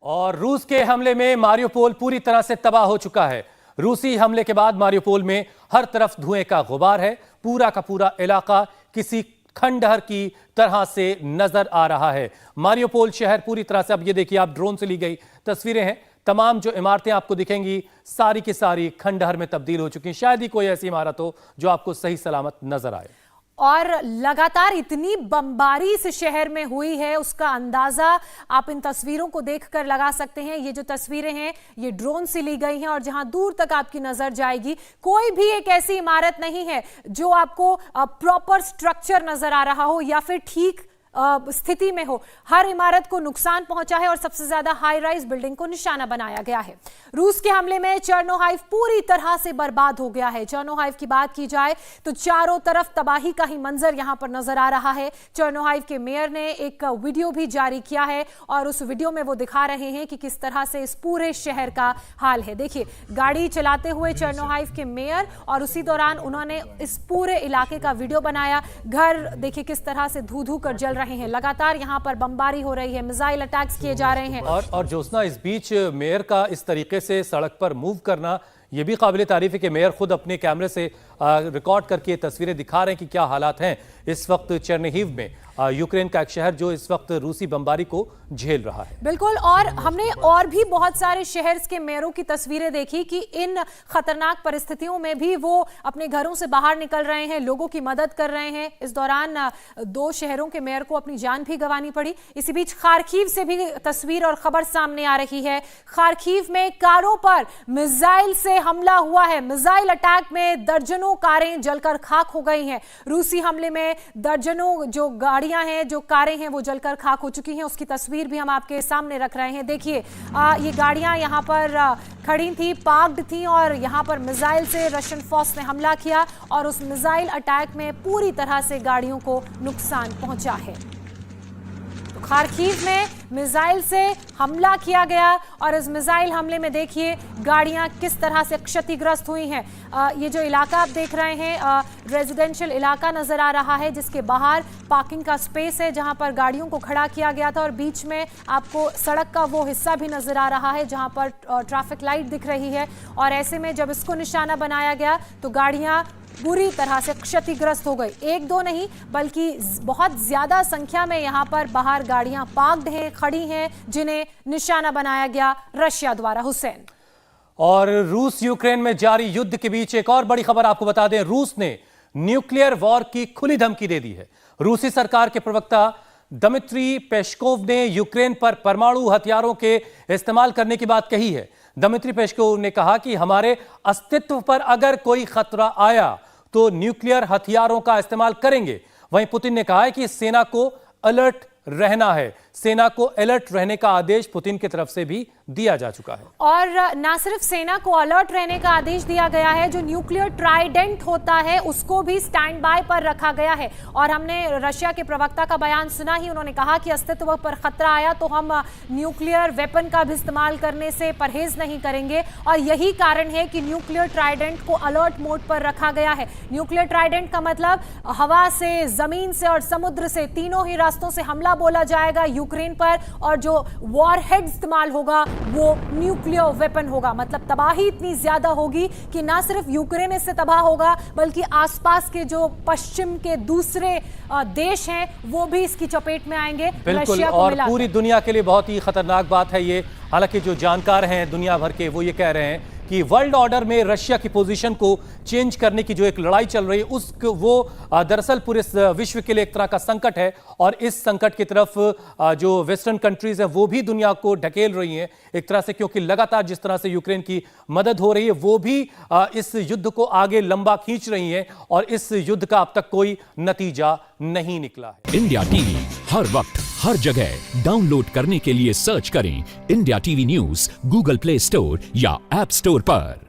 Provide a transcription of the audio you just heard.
और रूस के हमले में मारियोपोल पूरी तरह से तबाह हो चुका है। रूसी हमले के बाद मारियोपोल में हर तरफ धुएं का गुबार है। पूरा का पूरा इलाका किसी खंडहर की तरह से नजर आ रहा है। मारियोपोल शहर पूरी तरह से, अब ये देखिए, आप ड्रोन से ली गई तस्वीरें हैं। तमाम जो इमारतें आपको दिखेंगी सारी की सारी खंडहर में तब्दील हो चुकी हैं। शायद ही कोई ऐसी इमारत हो जो आपको सही सलामत नजर आए। और लगातार इतनी बमबारी इस शहर में हुई है, उसका अंदाजा आप इन तस्वीरों को देखकर लगा सकते हैं। ये जो तस्वीरें हैं ये ड्रोन से ली गई हैं और जहां दूर तक आपकी नजर जाएगी कोई भी एक ऐसी इमारत नहीं है जो आपको प्रॉपर स्ट्रक्चर नजर आ रहा हो या फिर ठीक स्थिति में हो। हर इमारत को नुकसान पहुंचा है और सबसे ज्यादा हाई राइज बिल्डिंग को निशाना बनाया गया है। रूस के हमले में चेर्नोहाइव पूरी तरह से बर्बाद हो गया है। चेर्नोहाइव की बात की जाए तो चारों तरफ तबाही का ही मंजर यहां पर नजर आ रहा है। चेर्नोहाइव के मेयर ने एक वीडियो भी जारी किया है और उस वीडियो में वो दिखा रहे हैं कि किस तरह से इस पूरे शहर का हाल है। देखिए, गाड़ी चलाते हुए चेर्नोहाइव के मेयर, और उसी दौरान उन्होंने इस पूरे इलाके का वीडियो बनाया। घर देखिए किस तरह से धू धू कर जल रहे हैं। लगातार यहां पर बमबारी हो रही है, मिसाइल अटैक्स किए जा रहे हैं। और ज्योत्सना, इस बीच मेयर का इस तरीके से सड़क पर मूव करना यह भी काबिल तारीफ है कि मेयर खुद अपने कैमरे से रिकॉर्ड करके तस्वीरें दिखा रहे हैं कि क्या हालात हैं इस वक्त चेर्निहिव में, यूक्रेन का एक शहर जो इस वक्त रूसी बमबारी को झेल रहा है। बिल्कुल, और हमने और भी बहुत सारे शहर के मेयरों की तस्वीरें देखी कि इन खतरनाक परिस्थितियों में भी वो अपने घरों से बाहर निकल रहे हैं, लोगों की मदद कर रहे हैं। इस दौरान 2 शहरों के मेयर को अपनी जान भी गंवानी पड़ी। इसी बीच खार्किव से भी तस्वीर और खबर सामने आ रही है। खार्किव में कारों पर मिसाइल से हमला हुआ है। मिसाइल अटैक में दर्जनों कारें जलकर खाक हो गई हैं। रूसी हमले में दर्जनों जो गाड़ियां हैं, जो कारें हैं, वो जलकर खाक हो चुकी हैं। उसकी तस्वीर भी हम आपके सामने रख रहे हैं। देखिए, ये गाड़ियां यहां पर खड़ी थी, पार्क्ड थी, और यहां पर मिसाइल से रशियन फोर्स ने हमला किया और उस मिसाइल अटैक में पूरी तरह से गाड़ियों को नुकसान पहुंचा है। खार्किव में मिसाइल से हमला किया गया और इस मिसाइल हमले में देखिए गाड़ियां किस तरह से क्षतिग्रस्त हुई हैं। ये जो इलाका आप देख रहे हैं रेजिडेंशियल इलाका नजर आ रहा है, जिसके बाहर पार्किंग का स्पेस है जहां पर गाड़ियों को खड़ा किया गया था, और बीच में आपको सड़क का वो हिस्सा भी नजर आ रहा है जहां पर ट्रैफिक लाइट दिख रही है। और ऐसे में जब इसको निशाना बनाया गया तो गाड़ियां बुरी तरह से क्षतिग्रस्त हो गई। 1-2 नहीं बल्कि बहुत ज्यादा संख्या में यहां पर बाहर गाड़ियां पार्क्ड हैं, खड़ी हैं, जिन्हें निशाना बनाया गया रशिया द्वारा। हुसैन, और रूस यूक्रेन में जारी युद्ध के बीच एक और बड़ी खबर आपको बता दें। रूस ने न्यूक्लियर वॉर की खुली धमकी दे दी है। रूसी सरकार के प्रवक्ता दमित्री पेस्कोव ने यूक्रेन पर परमाणु हथियारों के इस्तेमाल करने की बात कही है। दमित्री पेस्कोव ने कहा कि हमारे अस्तित्व पर अगर कोई खतरा आया तो न्यूक्लियर हथियारों का इस्तेमाल करेंगे। वहीं पुतिन ने कहा है कि सेना को अलर्ट रहना है। सेना को अलर्ट रहने का आदेश पुतिन की तरफ से भी दिया जा चुका है। और ना सिर्फ सेना को अलर्ट रहने का आदेश दिया गया है, जो न्यूक्लियर ट्राइडेंट होता है उसको भी स्टैंड बाय पर रखा गया है। और हमने रशिया के प्रवक्ता का बयान सुना ही, उन्होंने कहा कि अस्तित्व पर खतरा आया तो हम न्यूक्लियर वेपन का भी इस्तेमाल करने से परहेज नहीं करेंगे। और यही कारण है कि न्यूक्लियर ट्राइडेंट को अलर्ट मोड पर रखा गया है। न्यूक्लियर ट्राइडेंट का मतलब हवा से, जमीन से और समुद्र से, तीनों ही रास्तों से हमला बोला जाएगा यूक्रेन पर, और जो वॉरहेड इस्तेमाल होगा वो न्यूक्लियर वेपन होगा। मतलब तबाही इतनी ज्यादा होगी कि ना सिर्फ यूक्रेन इससे तबाह होगा बल्कि आसपास के जो पश्चिम के दूसरे देश हैं वो भी इसकी चपेट में आएंगे। बिल्कुल, और पूरी दुनिया के लिए बहुत ही खतरनाक बात है ये। हालांकि जो जानकार हैं दुनिया भर के, वो ये कह रहे हैं कि वर्ल्ड ऑर्डर में रशिया की पोजीशन को चेंज करने की जो एक लड़ाई चल रही है वो दरअसल पूरे विश्व के लिए एक तरह का संकट है। और इस संकट की तरफ जो वेस्टर्न कंट्रीज है वो भी दुनिया को ढकेल रही हैं एक तरह से, क्योंकि लगातार जिस तरह से यूक्रेन की मदद हो रही है वो भी इस युद्ध को आगे लंबा खींच रही हैं, और इस युद्ध का अब तक कोई नतीजा नहीं निकला है। इंडिया टीवी हर वक्त हर जगह डाउनलोड करने के लिए सर्च करें India TV news Google play store या ऐप स्टोर पर।